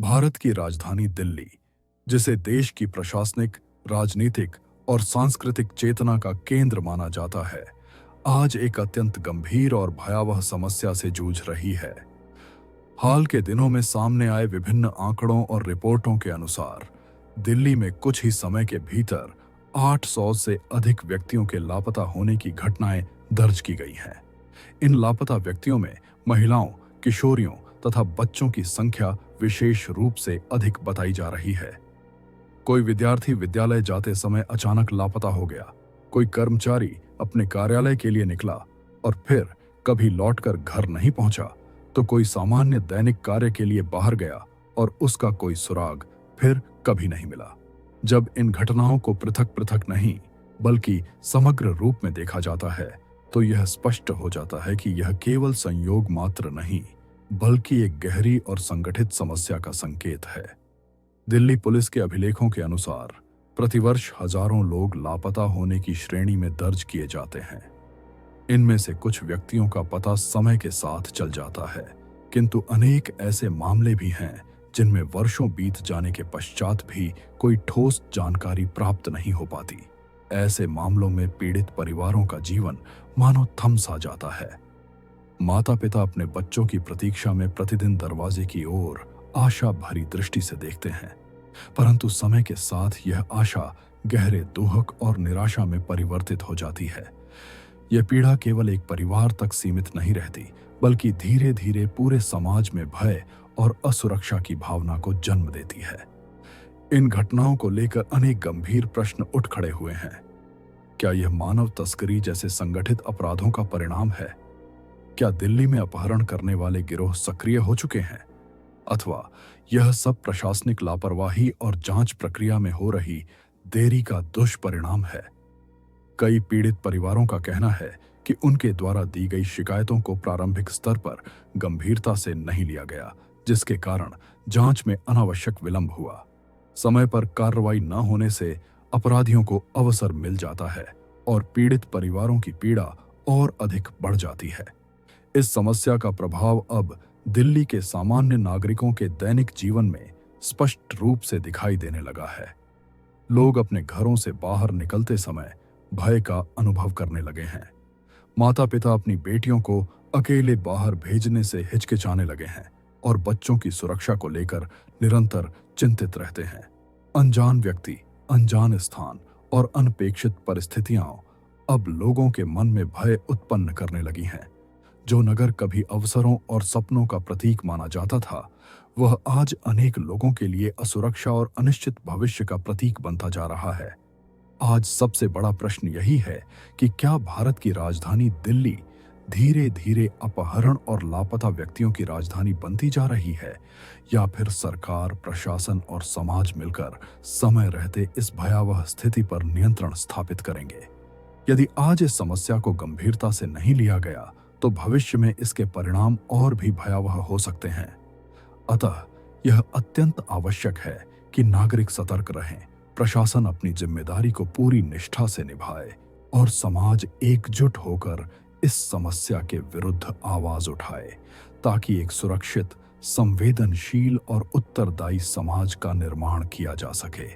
भारत की राजधानी दिल्ली, जिसे देश की प्रशासनिक, राजनीतिक और सांस्कृतिक चेतना का केंद्र माना जाता है, आज एक अत्यंत गंभीर और भयावह समस्या से जूझ रही है। हाल के दिनों में सामने आए विभिन्न आंकड़ों और रिपोर्टों के अनुसार दिल्ली में कुछ ही समय के भीतर 800 से अधिक व्यक्तियों के लापता होने की घटनाएं दर्ज की गई हैं। इन लापता व्यक्तियों में महिलाओं, किशोरियों तथा बच्चों की संख्या विशेष रूप से अधिक बताई जा रही है। कोई विद्यार्थी विद्यालय जाते समय अचानक लापता हो गया, कोई कर्मचारी अपने कार्यालय के लिए निकला और फिर कभी लौटकर घर नहीं पहुंचा, तो कोई सामान्य दैनिक कार्य के लिए बाहर गया और उसका कोई सुराग फिर कभी नहीं मिला। जब इन घटनाओं को पृथक पृथक नहीं बल्कि समग्र रूप में देखा जाता है, तो यह स्पष्ट हो जाता है कि यह केवल संयोग मात्र नहीं बल्कि एक गहरी और संगठित समस्या का संकेत है। दिल्ली पुलिस के अभिलेखों के अनुसार प्रतिवर्ष हजारों लोग लापता होने की श्रेणी में दर्ज किए जाते हैं। इनमें से कुछ व्यक्तियों का पता समय के साथ चल जाता है, किंतु अनेक ऐसे मामले भी हैं जिनमें वर्षों बीत जाने के पश्चात भी कोई ठोस जानकारी प्राप्त नहीं हो पाती। ऐसे मामलों में पीड़ित परिवारों का जीवन मानो थम सा जाता है। माता पिता अपने बच्चों की प्रतीक्षा में प्रतिदिन दरवाजे की ओर आशा भरी दृष्टि से देखते हैं, परंतु समय के साथ यह आशा गहरे दुहक और निराशा में परिवर्तित हो जाती है। यह पीड़ा केवल एक परिवार तक सीमित नहीं रहती, बल्कि धीरे धीरे पूरे समाज में भय और असुरक्षा की भावना को जन्म देती है। इन घटनाओं को लेकर अनेक गंभीर प्रश्न उठ खड़े हुए हैं। क्या यह मानव तस्करी जैसे संगठित अपराधों का परिणाम है? क्या दिल्ली में अपहरण करने वाले गिरोह सक्रिय हो चुके हैं? अथवा यह सब प्रशासनिक लापरवाही और जांच प्रक्रिया में हो रही देरी का दुष्परिणाम है? कई पीड़ित परिवारों का कहना है कि उनके द्वारा दी गई शिकायतों को प्रारंभिक स्तर पर गंभीरता से नहीं लिया गया, जिसके कारण जांच में अनावश्यक विलंब हुआ। समय पर कार्रवाई न होने से अपराधियों को अवसर मिल जाता है और पीड़ित परिवारों की पीड़ा और अधिक बढ़ जाती है। इस समस्या का प्रभाव अब दिल्ली के सामान्य नागरिकों के दैनिक जीवन में स्पष्ट रूप से दिखाई देने लगा है। लोग अपने घरों से बाहर निकलते समय भय का अनुभव करने लगे हैं। माता पिता अपनी बेटियों को अकेले बाहर भेजने से हिचकिचाने लगे हैं और बच्चों की सुरक्षा को लेकर निरंतर चिंतित रहते हैं। अनजान व्यक्ति, अनजान स्थान और अनपेक्षित परिस्थितियां अब लोगों के मन में भय उत्पन्न करने लगी हैं। जो नगर कभी अवसरों और सपनों का प्रतीक माना जाता था, वह आज अनेक लोगों के लिए असुरक्षा और अनिश्चित भविष्य का प्रतीक बनता जा रहा है। आज सबसे बड़ा प्रश्न यही है कि क्या भारत की राजधानी दिल्ली धीरे धीरे अपहरण और लापता व्यक्तियों की राजधानी बनती जा रही है, या फिर सरकार, प्रशासन और समाज मिलकर समय रहते इस भयावह स्थिति पर नियंत्रण स्थापित करेंगे? यदि आज इस समस्या को गंभीरता से नहीं लिया गया, तो भविष्य में इसके परिणाम और भी भयावह हो सकते हैं। अतः यह अत्यंत आवश्यक है कि नागरिक सतर्क रहें, प्रशासन अपनी जिम्मेदारी को पूरी निष्ठा से निभाए और समाज एकजुट होकर इस समस्या के विरुद्ध आवाज उठाए, ताकि एक सुरक्षित, संवेदनशील और उत्तरदायी समाज का निर्माण किया जा सके।